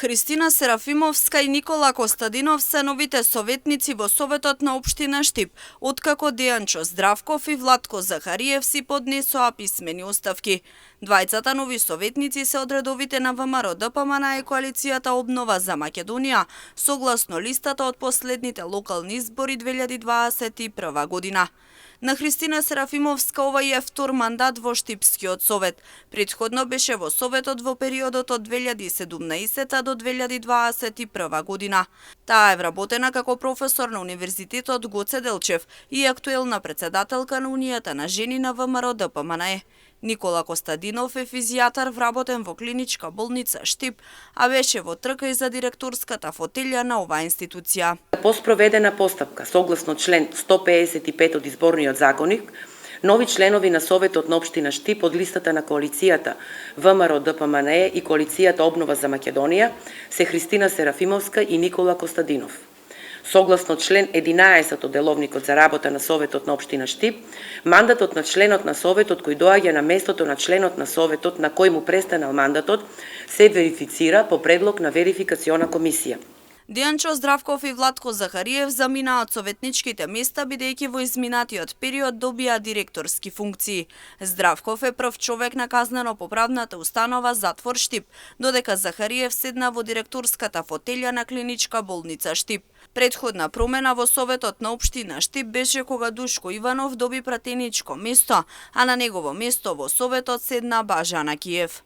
Христина Серафимовска и Никола Костадинов се новите советници во Советот на општина Штип, откако Дејанчо Здравков и Владко Захариев си поднесоа писмени оставки. Двајцата нови советници се од редовите на ВМРО ДПМН и коалицијата Обнова за Македонија, согласно листата од последните локални избори 2021 година. На Христина Серафимовска овај е втор мандат во Штипскиот совет. Претходно беше во советот во периодот од 2017 до 2021 година. Таа е вработена како професор на Универзитетот Гоце Делчев и актуелна председателка на Унијата на жени на ВМРО ДПМН. Никола Костадинов е физијатар вработен во клиничка болница Штип, а беше во трка и за директорската фотелја на оваа институција. По спроведена постапка, согласно член 155 од Изборниот законник, нови членови на Советот на општина Штип од листата на коалицијата ВМРО ДПМН и коалицијата Обнова за Македонија се Христина Серафимовска и Никола Костадинов. Согласно член 11 од Деловникот за работа на Советот на општина Штип, мандатот на членот на Советот кој доаѓа на местото на членот на Советот на кој му престанал мандатот се верифицира по предлог на верификациона комисија. Дејанчо Здравков и Владко Захариев заминаа од советничките места бидејќи во изминатиот период добија директорски функции. Здравков е прв човек на казнено-поправната установа Затвор Штип, додека Захариев седна во директорската фотелја на клиничка болница Штип. Претходна промена во Советот на општина Штип беше кога Душко Иванов доби пратеничко место, а на негово место во Советот седна Бажана Киев.